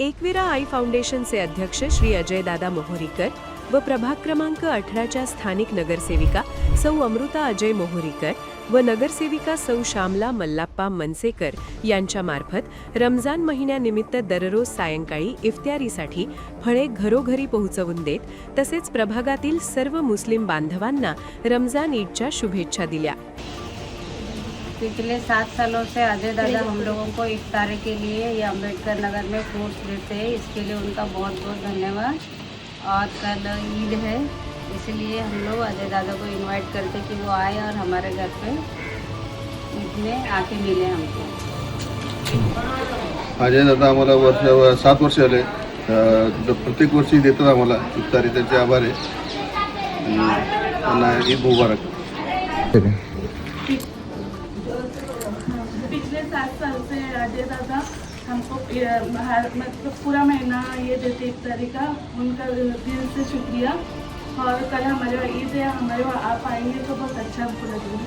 एकविरा आई फाउंडेशनचे अध्यक्ष श्री अजयदादा मोहोरीकर व प्रभाग क्रमांक 18च्या स्थानिक नगरसेविका सौ अमृता अजय मोहोरीकर व नगरसेविका सौ श्यामला मल्लाप्पा मनसेकर यांच्यामार्फत रमजान महिन्यानिमित्त दररोज सायंकाळी इफ्तारीसाठी फळे घरोघरी पोहोचवून देत तसेच प्रभागातील सर्व मुस्लिम बांधवांना रमजान ईदच्या शुभेच्छा दिल्या। पिछले 7 सालों से अजय दादा हम लोगों को इफ्तारी के लिए ये अम्बेडकर नगर में फ्रूट्स देते हैं, इसके लिए उनका बहुत बहुत धन्यवाद। और कल ईद है, इसलिए हम लोग अजय दादा को इनवाइट करते कि वो आए और हमारे घर पे ईद में आके मिले हमको। अजय दादा आम्हाला 7 वर्ष झाले, प्रत्येक वर्षी देतात आम्हाला इफ्तारी, त्यांचे आभार आहे। त्यांना ईद मुबारक। पिछले 7 साल से अजय दादा हमको मतलब पूरा महीना ये देते इफ्तारी का, उनका दिल से शुक्रिया। और कल हमारे वहाँ ईद है, हमारे वहाँ आप आएंगे तो बहुत अच्छा हमको लगेगा।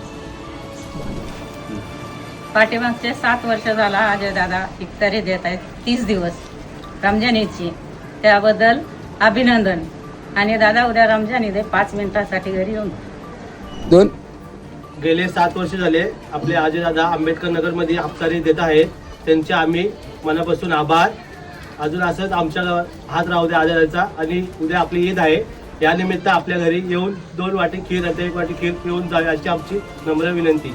पाठीमागचे 7 वर्ष झाला अजय दादा इफ्तारी देत आहेत 30 दिवस रमजान ईदची, त्याबद्दल अभिनंदन। आणि दादा उद्या रमजान ईद आहे, 5 मिनिटासाठी घरी येऊन गेले 7 वर्ष झाले आपले अजय दादा आंबेडकर नगरमध्ये इफ्तारी देत आहेत, त्यांचे आम्ही मनापासून आभार। अजून असंच आमच्या हात राहू द्या अजय दादाचा। आणि उद्या आपली ईद आहे, या निमित्त आपल्या घरी येऊन 2 वाटी खीर आणि 1 वाटी खीर पिऊन जावी अशी आमची नम्र विनंती।